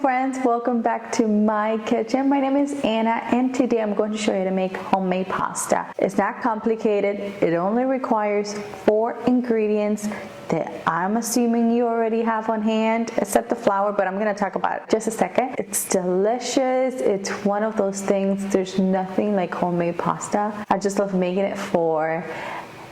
friends, welcome back to my kitchen. My name is Anna and today I'm going to show you how to make homemade pasta. It's not complicated. It only requires 4 ingredients that I'm assuming you already have on hand, except the flour, but I'm going to talk about it in just a second. It's delicious. It's one of those things. There's nothing like homemade pasta. I just love making it for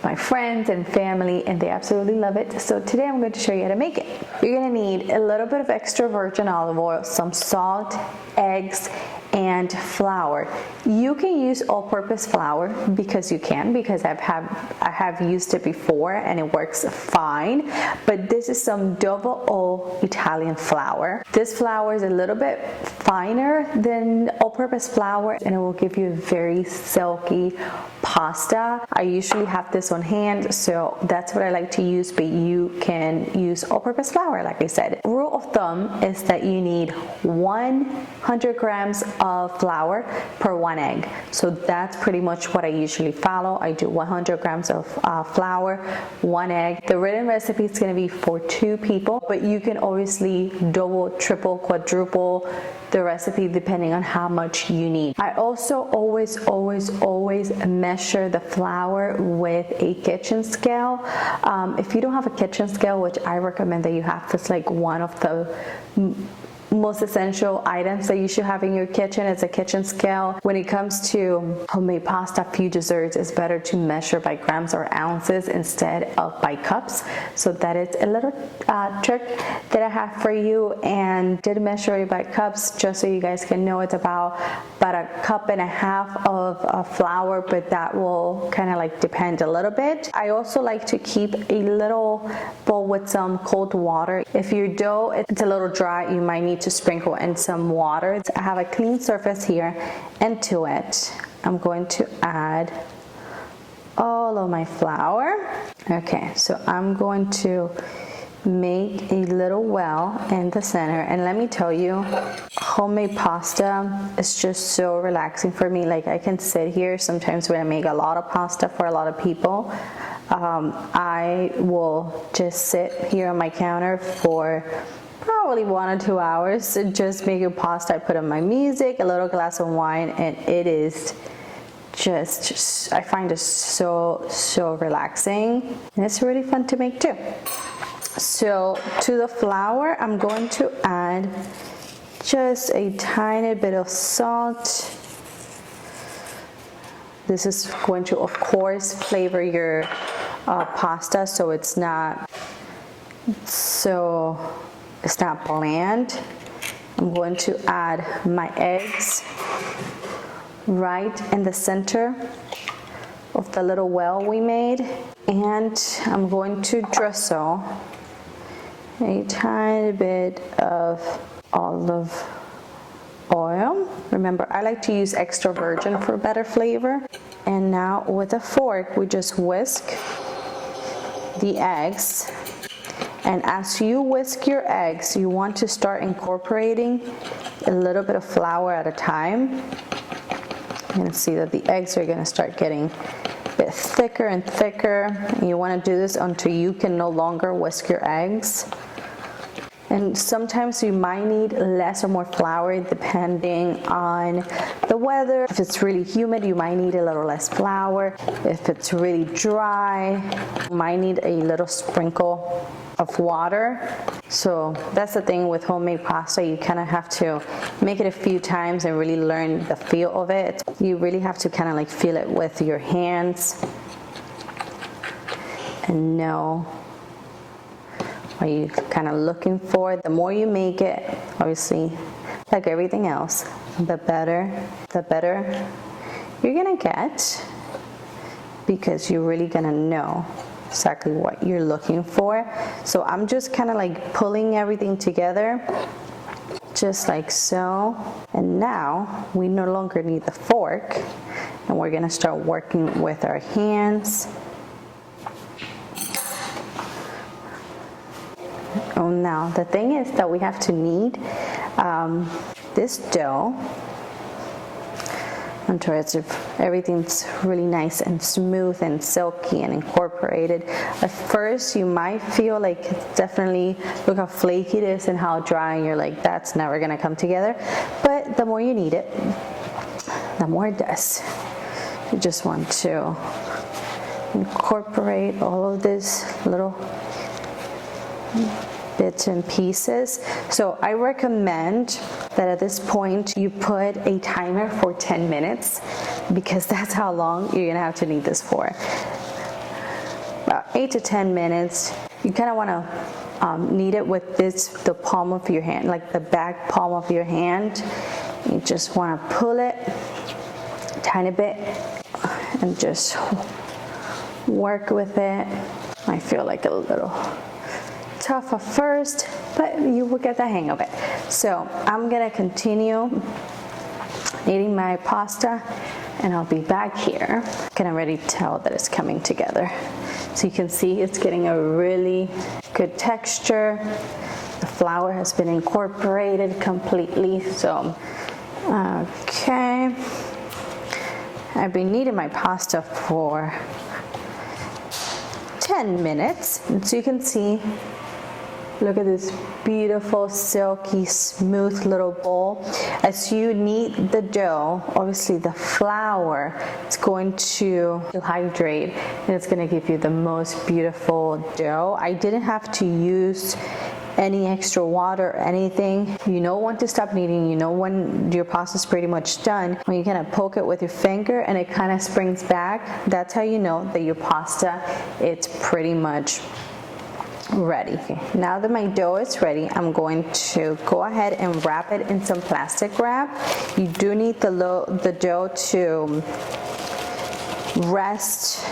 my friends and family, and they absolutely love it. So today I'm going to show you how to make it. You're going to need a little bit of extra virgin olive oil, some salt, eggs, and flour. You can use all-purpose flour because I have used it before and it works fine, but this is some double O Italian flour. This flour is a little bit finer than all-purpose flour and it will give you a very silky pasta. I usually have this on hand, so that's what I like to use, but you can use all-purpose flour like I said. Rule of thumb is that you need 100 grams of flour per 1 egg. So that's pretty much what I usually follow. I do 100 grams of flour, 1 egg. The written recipe is going to be for 2 people, but you can obviously double, triple, quadruple the recipe depending on how much you need. I also always measure the flour with a kitchen scale. If you don't have a kitchen scale, which I recommend that you have, that's like one of the most essential items that you should have in your kitchen is a kitchen scale. When it comes to homemade pasta, few desserts, it's better to measure by grams or ounces instead of by cups. So that is a little trick that I have for you, and did measure it by cups just so you guys can know. It's about a cup and a half of flour, but that will kind of like depend a little bit. I also like to keep a little bowl with some cold water. If your dough it's a little dry, you might need to sprinkle in some water. I have a clean surface here, and to it I'm going to add all of my flour. Okay, so I'm going to make a little well in the center, and let me tell you, homemade pasta is just so relaxing for me. Like, I can sit here sometimes when I make a lot of pasta for a lot of people. I will just sit here on my counter for probably 1 or 2 hours just making pasta. I put on my music, a little glass of wine, and it is just I find it so relaxing, and it's really fun to make too. So to the flour, I'm going to add just a tiny bit of salt. This is going to, of course, flavor your pasta so it's not bland. I'm going to add my eggs right in the center of the little well we made, and I'm going to drizzle a tiny bit of olive oil. Remember, I like to use extra virgin for better flavor. And now with a fork, we just whisk the eggs. And as you whisk your eggs, you want to start incorporating a little bit of flour at a time. You're going to see that the eggs are going to start getting a bit thicker and thicker. And you want to do this until you can no longer whisk your eggs. And sometimes you might need less or more flour depending on the weather. If it's really humid, you might need a little less flour. If it's really dry, you might need a little sprinkle of water. So that's the thing with homemade pasta. You kind of have to make it a few times and really learn the feel of it. You really have to kind of like feel it with your hands and know what you're kind of looking for. The more you make it, obviously, like everything else, the better you're gonna get, because you're really gonna know exactly what you're looking for. So I'm just kind of like pulling everything together just like so, and now we no longer need the fork, and we're gonna start working with our hands. Oh, now the thing is that we have to knead this dough until it's everything's really nice and smooth and silky and incorporated. At first you might feel like it's definitely, look how flaky it is and how dry, and you're like, that's never gonna come together. But the more you knead it, the more it does. You just want to incorporate all of this little bits and pieces. So I recommend that at this point you put a timer for 10 minutes because that's how long you're gonna have to knead this for. About 8 to 10 minutes. You kind of want to knead it with the palm of your hand, like the back palm of your hand. You just want to pull it a tiny bit and just work with it. I feel like a little tough at first, but you will get the hang of it. So I'm gonna continue kneading my pasta, and I'll be back here. I can already tell that it's coming together. So you can see it's getting a really good texture. The flour has been incorporated completely. So, okay. I've been kneading my pasta for 10 minutes. And so you can see, look at this beautiful, silky, smooth little bowl. As you knead the dough, obviously the flour is going to hydrate and it's going to give you the most beautiful dough. I didn't have to use any extra water or anything. You know when to stop kneading, you know when your pasta is pretty much done. When you kind of poke it with your finger and it kind of springs back, that's how you know that your pasta, it's pretty much ready. Now that my dough is ready, I'm going to go ahead and wrap it in some plastic wrap. You do need the dough to rest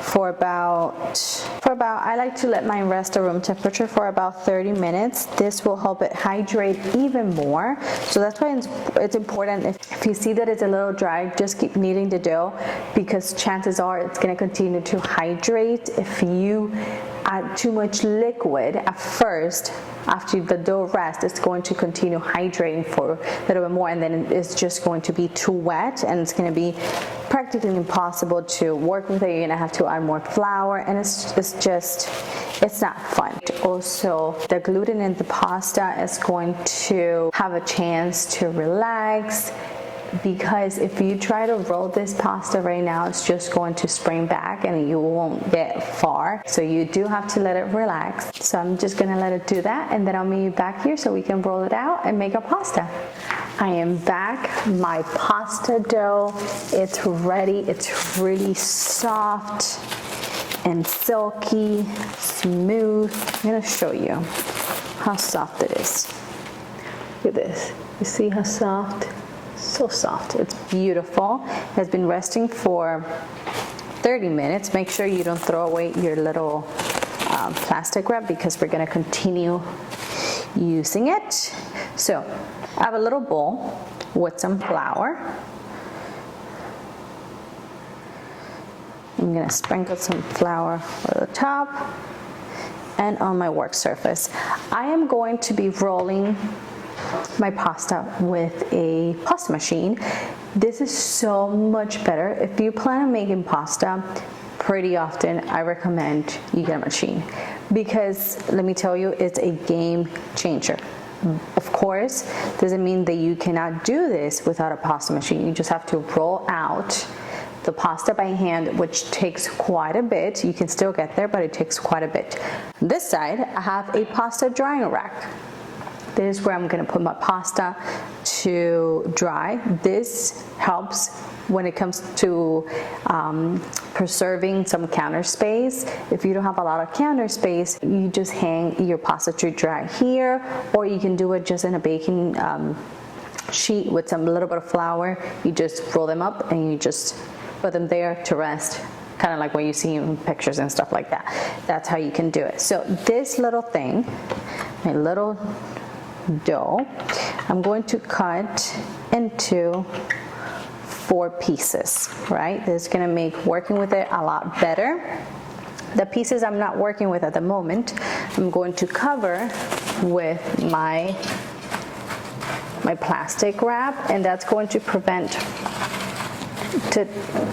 for about, I like to let mine rest at room temperature for about 30 minutes. This will help it hydrate even more. So that's why it's important, if you see that it's a little dry, just keep kneading the dough, because chances are it's going to continue to hydrate. If you add too much liquid at first, after the dough rests, it's going to continue hydrating for a little bit more, and then it's just going to be too wet and it's going to be practically impossible to work with it. You're going to have to add more flour, and it's not fun. Also, the gluten in the pasta is going to have a chance to relax, because if you try to roll this pasta right now, it's just going to spring back and you won't get far. So you do have to let it relax. So I'm just gonna let it do that, and then I'll meet you back here so we can roll it out and make a pasta. I am back. My pasta dough, it's ready. It's really soft and silky, smooth. I'm gonna show you how soft it is. Look at this. You see how soft? So soft. It's beautiful. It has been resting for 30 minutes. Make sure you don't throw away your little plastic wrap, because we're going to continue using it. So I have a little bowl with some flour. I'm going to sprinkle some flour over the top and on my work surface. I am going to be rolling my pasta with a pasta machine. This is so much better. If you plan on making pasta pretty often, I recommend you get a machine, because let me tell you, it's a game changer. Of course, doesn't mean that you cannot do this without a pasta machine. You just have to roll out the pasta by hand, which takes quite a bit. You can still get there, but it takes quite a bit. On this side, I have a pasta drying rack. This is where I'm going to put my pasta to dry. This helps when it comes to preserving some counter space. If you don't have a lot of counter space, you just hang your pasta to dry here, or you can do it just in a baking sheet with some little bit of flour. You just roll them up and you just put them there to rest, kind of like what you see in pictures and stuff like that. That's how you can do it. So this little thing, my little dough, I'm going to cut into 4 pieces, right? This is going to make working with it a lot better. The pieces I'm not working with at the moment, I'm going to cover with my plastic wrap, and that's going to prevent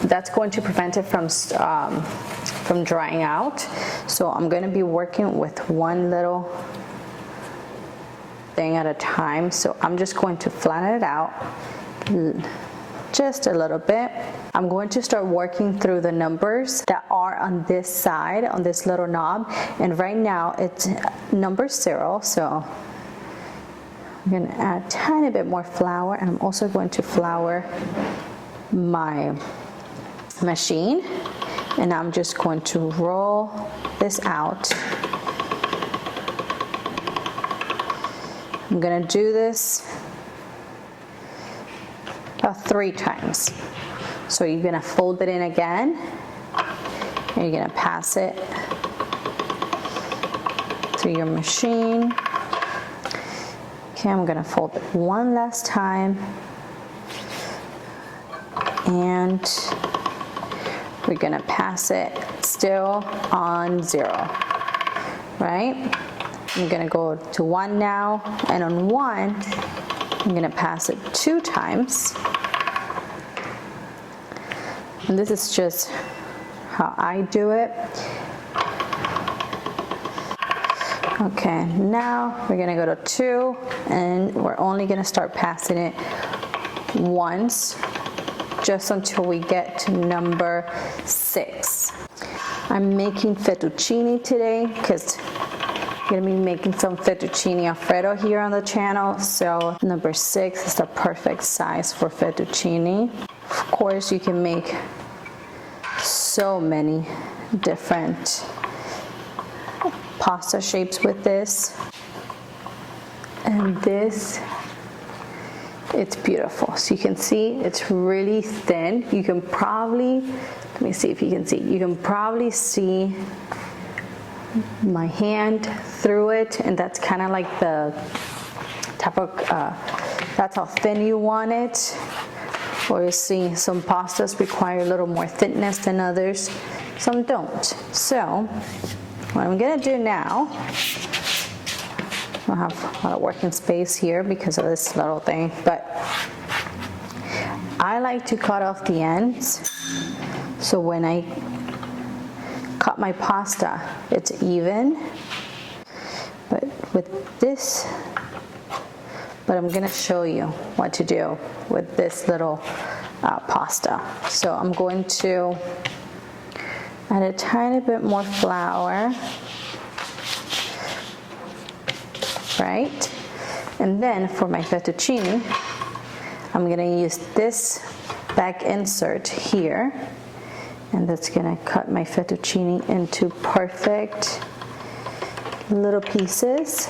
that's going to prevent it from drying out. So I'm going to be working with one little thing at a time. So I'm just going to flatten it out just a little bit. I'm going to start working through the numbers that are on this side, on this little knob, and right now it's number 0. So I'm going to add a tiny bit more flour, and I'm also going to flour my machine, and I'm just going to roll this out. I'm going to do this about 3 times. So you're going to fold it in again, and you're going to pass it to your machine. Okay, I'm going to fold it one last time, and we're going to pass it still on 0, right? I'm going to go to 1 now, and on 1 I'm going to pass it 2 times. And this is just how I do it. Okay, now we're going to go to 2, and we're only going to start passing it once, just until we get to number 6. I'm making fettuccine today because I'm going to be making some fettuccine Alfredo here on the channel. So number 6 is the perfect size for fettuccine. Of course, you can make so many different pasta shapes with this. And this, it's beautiful. So you can see it's really thin. You can probably, let me see if you can see. You can probably see my hand through it, and that's kind of like the type of, that's how thin you want it. Or you see some pastas require a little more thickness than others, some don't. So what I'm gonna do now, I have a lot of working space here because of this little thing, but I like to cut off the ends, so when I cut my pasta, it's even. But with this, but I'm gonna show you what to do with this little pasta. So I'm going to add a tiny bit more flour, right? And then for my fettuccine, I'm gonna use this back insert here, and that's gonna cut my fettuccine into perfect little pieces.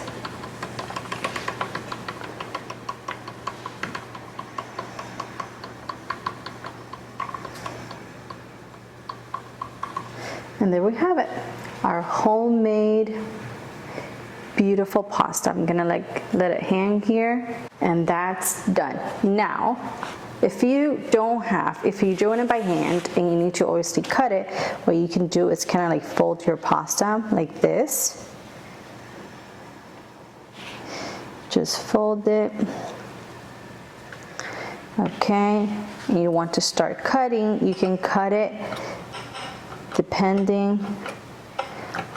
And there we have it, our homemade beautiful pasta. I'm gonna let it hang here, and that's done. Now, if you're doing it by hand and you need to obviously cut it, what you can do is kind of like fold your pasta like this. Just fold it. Okay, and you want to start cutting, you can cut it depending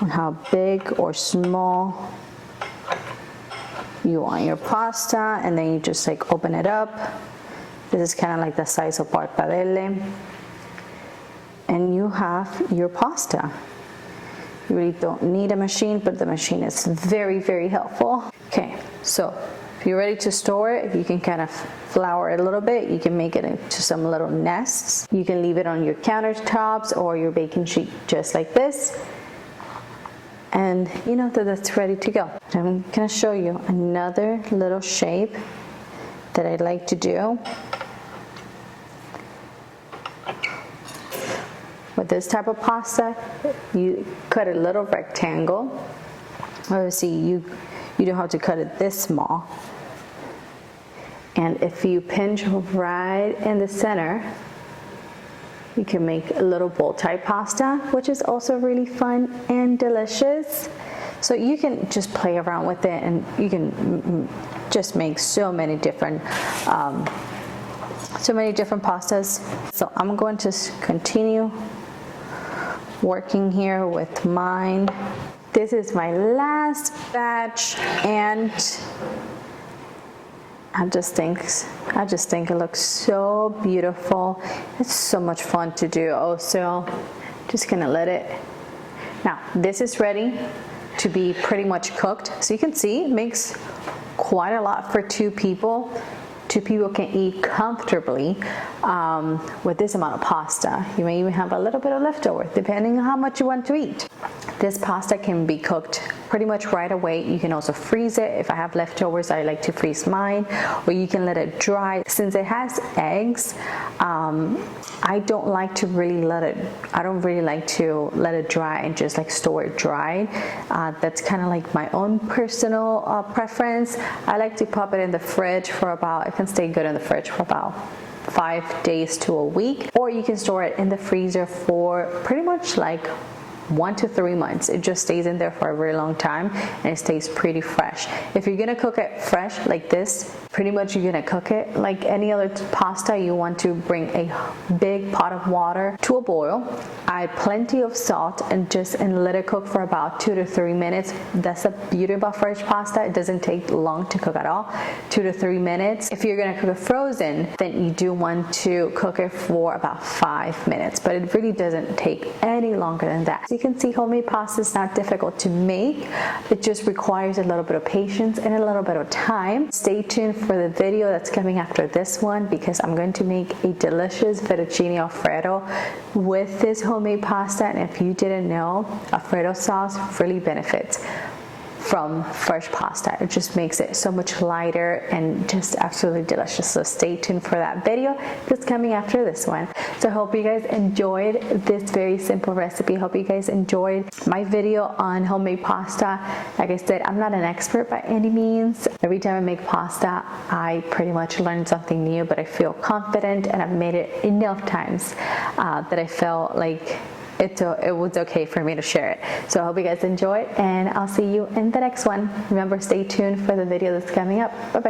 on how big or small you want your pasta, and then you just like open it up. This is kind of like the size of mortadella, and you have your pasta. You really don't need a machine, but the machine is very, very helpful. Okay, so if you're ready to store it, you can kind of flour it a little bit. You can make it into some little nests. You can leave it on your countertops or your baking sheet just like this. And you know that it's ready to go. I'm gonna show you another little shape that I like to do. With this type of pasta, you cut a little rectangle. Obviously, you don't have to cut it this small. And if you pinch right in the center, you can make a little bowl type pasta, which is also really fun and delicious. So you can just play around with it, and you can just make so many different so many different pastas. So I'm going to continue working here with mine. This is my last batch, and I just think it looks so beautiful. It's so much fun to do. Also, just gonna let it. Now this is ready to be pretty much cooked. So you can see it makes quite a lot for 2 people. 2 people can eat comfortably with this amount of pasta. You may even have a little bit of leftover, depending on how much you want to eat. This pasta can be cooked pretty much right away. You can also freeze it. If I have leftovers, I like to freeze mine, or you can let it dry. Since it has eggs, I don't like to really let it dry and just like store it dry. That's kind of like my own personal preference. I like to pop it in the fridge for about, it can stay good in the fridge for about 5 days to a week, or you can store it in the freezer for pretty much like 1 to 3 months. It just stays in there for a very long time and it stays pretty fresh. If you're gonna cook it fresh like this, pretty much you're gonna cook it like any other pasta. You want to bring a big pot of water to a boil, add plenty of salt, and let it cook for about 2 to 3 minutes. That's the beauty about fresh pasta. It doesn't take long to cook at all, 2 to 3 minutes. If you're gonna cook it frozen, then you do want to cook it for about 5 minutes, but it really doesn't take any longer than that. So you can see homemade pasta is not difficult to make. It just requires a little bit of patience and a little bit of time. Stay tuned for the video that's coming after this one, because I'm going to make a delicious fettuccine alfredo with this homemade pasta. And if you didn't know, Alfredo sauce really benefits from fresh pasta. It just makes it so much lighter and just absolutely delicious. So stay tuned for that video that's coming after this one. So I hope you guys enjoyed this very simple recipe. Hope you guys enjoyed my video on homemade pasta. Like I said, I'm not an expert by any means. Every time I make pasta, I pretty much learn something new, but I feel confident, and I've made it enough times that I felt like it was okay for me to share it. So I hope you guys enjoy, and I'll see you in the next one. Remember, stay tuned for the video that's coming up. Bye bye.